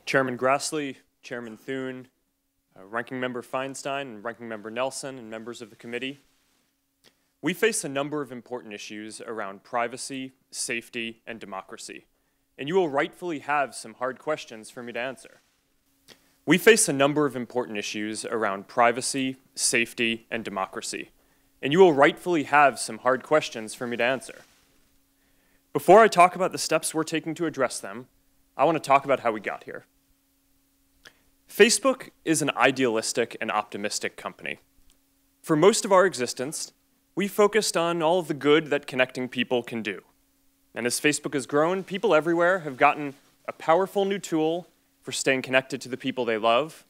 Chairman Grassley, Chairman Thune, Ranking Member Feinstein, and Ranking Member Nelson, and members of the committee. We face a number of important issues around privacy, safety, and democracy, and you will rightfully have some hard questions for me to answer. We face a number of important issues around privacy, safety, and democracy, and you will rightfully have some hard questions for me to answer. Before I talk about the steps we're taking to address them, I want to talk about how we got here. Facebook is an idealistic and optimistic company. For most of our existence, we focused on all of the good that connecting people can do. And as Facebook has grown, people everywhere have gotten a powerful new tool for staying connected to the people they love,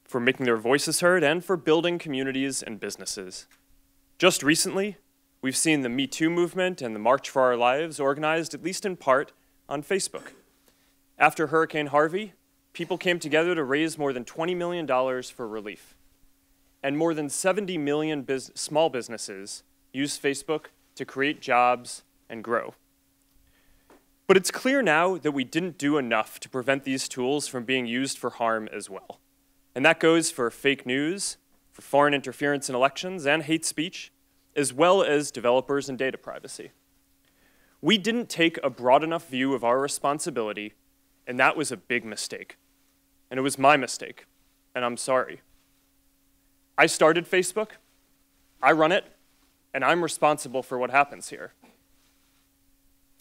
for making their voices heard, and for building communities and businesses. Just recently, we've seen the Me Too movement and the March for Our Lives organized, at least in part, on Facebook. After Hurricane Harvey, people came together to raise more than $20 million for relief. And more than 70 million small businesses use Facebook to create jobs and grow. But it's clear now that we didn't do enough to prevent these tools from being used for harm as well. And that goes for fake news, for foreign interference in elections, and hate speech, as well as developers and data privacy. We didn't take a broad enough view of our responsibility, and that was a big mistake. And it was my mistake, and I'm sorry. I started Facebook, I run it, and I'm responsible for what happens here.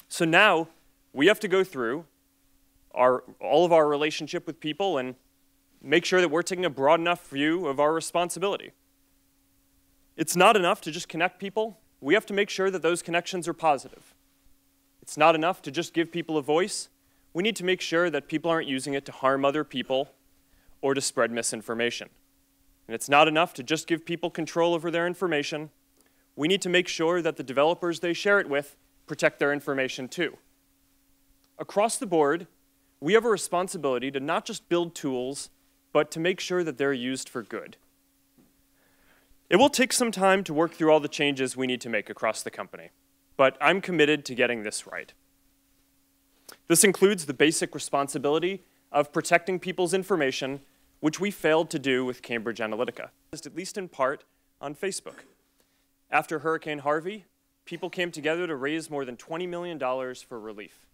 So now, we have to go through all of our relationship with people and make sure that we're taking a broad enough view of our responsibility. It's not enough to just connect people. We have to make sure that those connections are positive. It's not enough to just give people a voice. We need to make sure that people aren't using it to harm other people or to spread misinformation. And it's not enough to just give people control over their information. We need to make sure that the developers they share it with protect their information too. Across the board, we have a responsibility to not just build tools, but to make sure that they're used for good. It will take some time to work through all the changes we need to make across the company, but I'm committed to getting this right. This includes the basic responsibility of protecting people's information, which we failed to do with Cambridge Analytica, at least in part on Facebook. After Hurricane Harvey, people came together to raise more than $20 million for relief.